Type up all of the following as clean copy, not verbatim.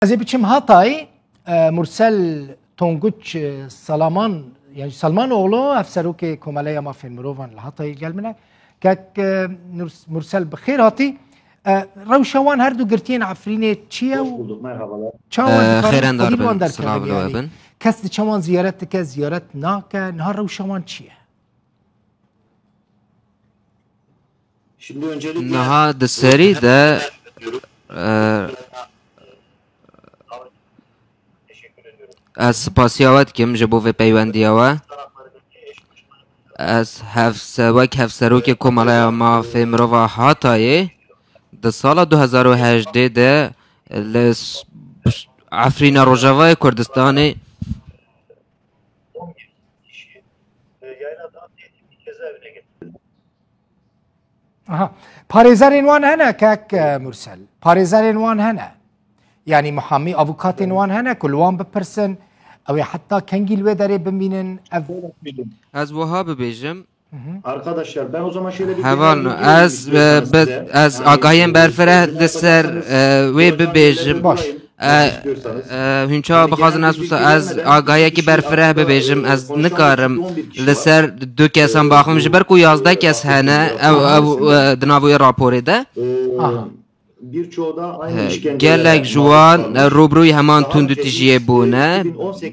از biçim Hatay Mursel Tonguç Salaman yani Salmanoğlu Efserokê Komeleya Mafên Mirovan li Hatayê gelmine kek Mursel bi xêr hatî rewşa wan her du girtiyên Efrînê çi ye û xêran darbin silav li bin kes di çawan ziyaret dike ziyaret nake niha rewşa wan çi ye Şimdi öncelikle niha di serî de ez spasiya dikim ji bo vê peywendiya we. Ez wek hevserokê Komeleya Mafê Mirova Hatayê di sala 2018 de li Efrîna Rojavayê Kurdistanê parêzerên wan hene kek Mursel parêzerên wan hene yani muhamî avukatên wan hene ku li wan bipirsin ew ê heta kengî li wê derê bimînin ev ez wiha bibêjim. Arkadaşlar ben o zaman şöyle bir heval ez agahiyên berfireh li ser wê bibêjim. baş Hünça bixwazin ez agahiyekî berfireh bibêjim ez nikarim li ser du kesan baxim ji ber ku 11 kes hene ew di nav wê raporê de birçoğu da aynı işkence gelek ji wan rûbrûyî heman tundutijiyê bûne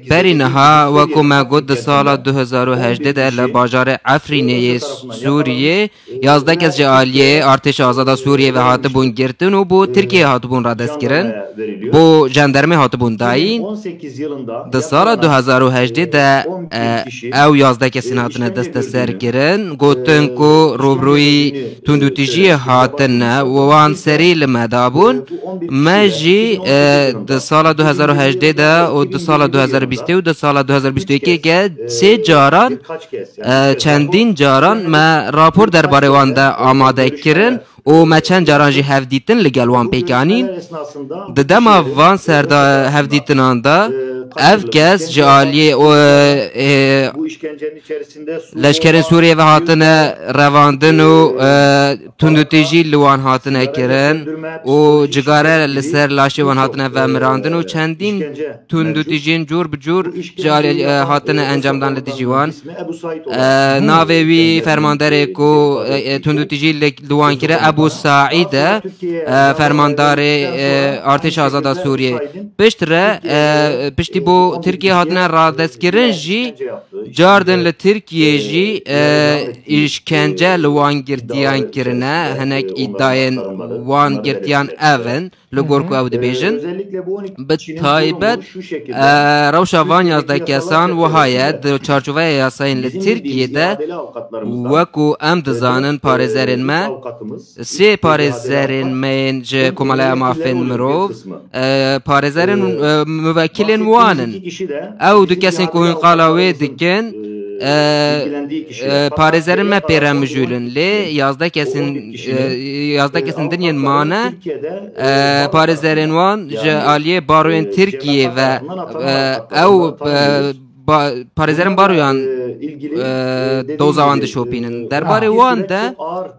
berî niha wekû me got di sala 2018 de li bajarê Efrînê Sûriyê 11 kes ji aliyê Artêşa Azada Sûriyê ve hatibûn girtin û bo Tirkiyeyê hatibûn radestkirin bo jandarmê hatibûn dayîn 18 yılında di sala 2018 de ew 11 kesîn hatine desteserkirin gotin ku rûbrûyî tundutijiyê hatine û wan serî li مدابون مجی د سال 2018 ده و د سال 2020 و د سال 2021 که سه جاران چندین جاران ما راپور درباره وان ده آماده کردن و ما چند جاران جی هفدیتن لگل وان پیکانین د دما وان سردا هفدیتنان ده ev kes ji aliyê leşkerên Sûriye ve hatine revandin û tundutêjî li wan hatine kirin û cigare li ser laşê wan hatine vemirandin û çendîn tundutêjiyên cûr bi cûr ji aliyê hatine encamdan li dijî wan navê wî fermanderê ku tundutêjî li wan kire Ebu Saîd e fermandarê Artêşa Azada Sûriyê piştî bu Tirkiye hatine radestkirin jî cardin li Tirkiye jî işkence li wan girtiyan kirine hinek îddiayên wan girtiyan evin li gor ku ew dibêjin bi taybet rewşa van 11 kesan wiha ye di çarçoveya yasayên li Tirkiyeyê wekû em dizanin parêzerên me sê parêzerên me yên ji Komeleya Mafên Mirov parêzerên müvekkilên wanin ew du kesên ku hûn qala wê dikin parêzerên me pêre mijûlin lê 11 kesên dinyên mane parêzerên wan ji aliyê baroyên Tirkiyê ve ew parêzerên baroyan doza wan dişopînin derbarê wan de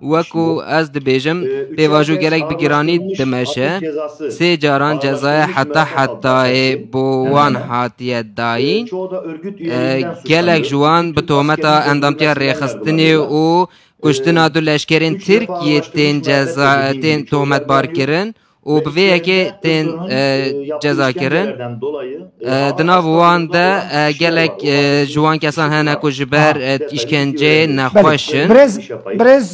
wekû ez dibêjim pêvajû gelek bi giranî dimeşe sê caran cezaya hetayê bo wan hatiye dayîn gelek ji wan bi tometa endamtiya rêxistinê û kuştina du leşkerên Tirkiyê tên tohmetbar kirin û bi vê yekê tên ceza kirin di nav wan de gelek ji wan kesan hene ku ji ber îşkenceyê nexweşin Birêz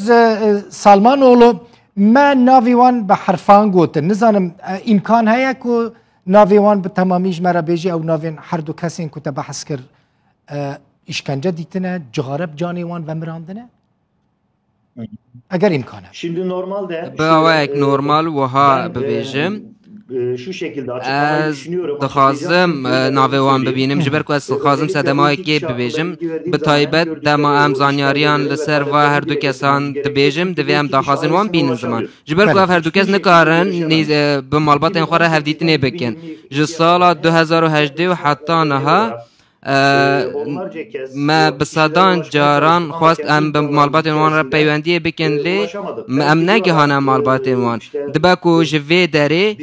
Salmanoğlu me navê wan bi herfan gotin nizanim îmkan heye ku navê wan bi temamî ji me re bêjî ew navên her du kesên ku te behs kir îşkence dîtine cixare bi canê wan vemirandine eger imkan heye Şimdi normalde bi awayek normal wiha bibêjim şu şekilde açıklamayı ez düşünüyorum. dixwazim navê wan bibînim ji ber ku ez dixwazim sedemayekê bibêjim bi taybet dema em zanyariyan li ser ve her du kesan dibêjim divê em daxwazin wan bînin ziman ji ber ku ev her du kes nikarin bi malbatên xwe re hevdîtinê bikin ji sala 2018 û heta niha ما بسادان جاران خواست ام به مالبات وان را پیوندی بکن لی ام نگهانه مالبات وان دبا کو جوی داره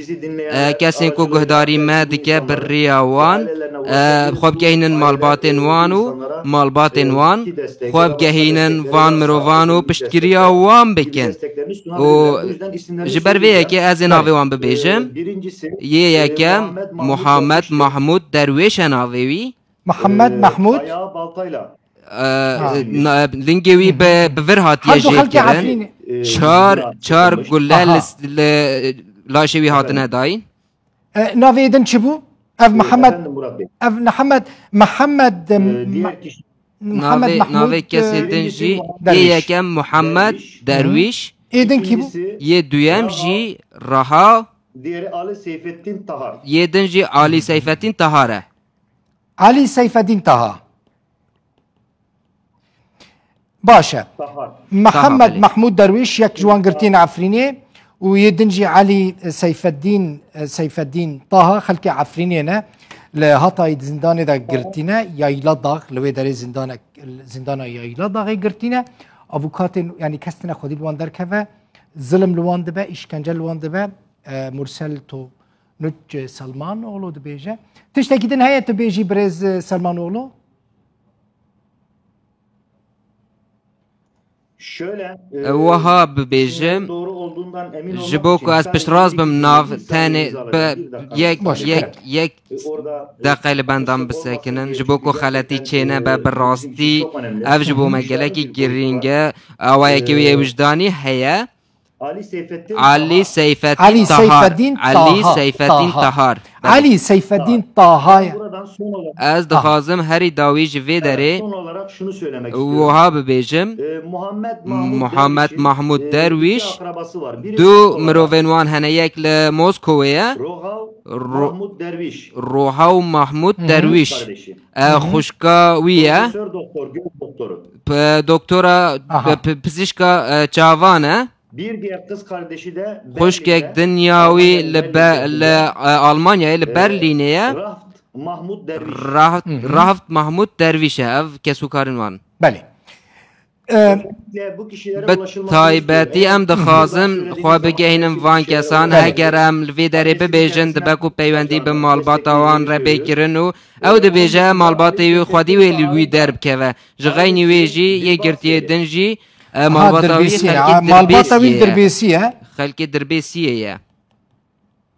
کسی کو گهداری ما دکه بریا وان خواب گهینن مالبات وانو مالبات وان خواب گهینن وان مروانو پشتگیریا وان بکن و جبر ویه که از ناوی وان ببیجم یه یکم محمد محمود درویش ناویوی محمد محمود لنگوی به ورهات یه جیل کرن چار گله لاشوی هاتنه داین ناوی ایدن چی بو؟ اف محمد ناوی کسی دنجی یه یکم محمد درویش ایدن کی بو؟ یه دویم جی رها یه دنجی علی سیفتین طهاره علي سيف الدين طه باشا محمد محمود درويش يك جوان قرتين عفريني ويدنجي علي سيف الدين طه خلكي عفرينينا لهطاي زندان دا قرتينا يايلا داغ لوي داري زندان يايلا داغ قرتينا افوكات يعني كستنا خدي لوان دركفه ظلم لوان دبا اشكنجه لوان دبا مرسل تو نج سلمان اولو دبيجه تشتكيدن هيا تبيجي برز سلمان اولو وهاب بيجم جبوكو از پشتراز بم ناف تاني یک دقیل بندام بسکنن جبوكو خالتي چينه براستي اف جبو مگلکی گرینگه اوائکی وی وجدانی هيا علي سيف الدين طهار علي سيف الدين طه از دخازم هری داوی جوی داره وها ببیجم محمد محمود درویش دو مروونوان هنه یک لموسکویه روها و محمود درویش خوشکاویه دکتورا پزشکا چاوانه Bir diğer kız kardeşi de خوشکک دنیاوی لآلمانیا لبرلینه رافت محمود درویشه اف کسو کارن وان بله بتایبتی ام دخوازم خواه بگهینم وان کسان اگر ام لوی داره ببیجن دبکو پیوندی به مالبات وان را بکرن و او دبیجه مالباتی خودی وی درب که و جغینی ویجی یه گرتیه دنجی مالباتاوی دربیسیه خلق دربیسیه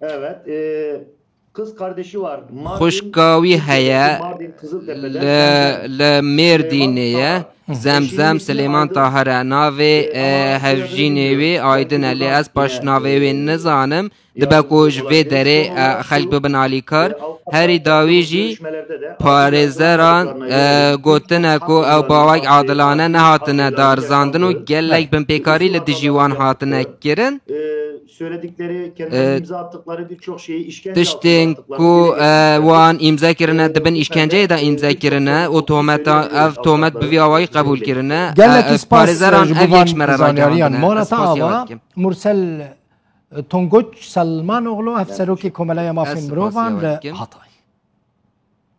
evet kız kardeşi var خوشکاوی هیا لمردینه زمزم سلیمان طاهره ناوی هفجینوی آیدن علی از باش ناوی نزانم دبکوش وی داره خلق ببن علی کار هری داویجی پارزران گوتنه کو او باوک عادلانه نهاتنه دارزاندن و گلک بن پیکاری لدیجیوان هاتنه کرن söyledikleri kendilerine imza attıkları birçok şeyi işkence تشتين كو وان امضا كرنا دبن اشكنجه دا امضا كرنا و تومت بفياواي قبول كرنا قالك بارزران اف زانياريان مورتا آوا مرسل تونگوچ سلمان اغلو افسروکی کمالای مافین مروفان لحطای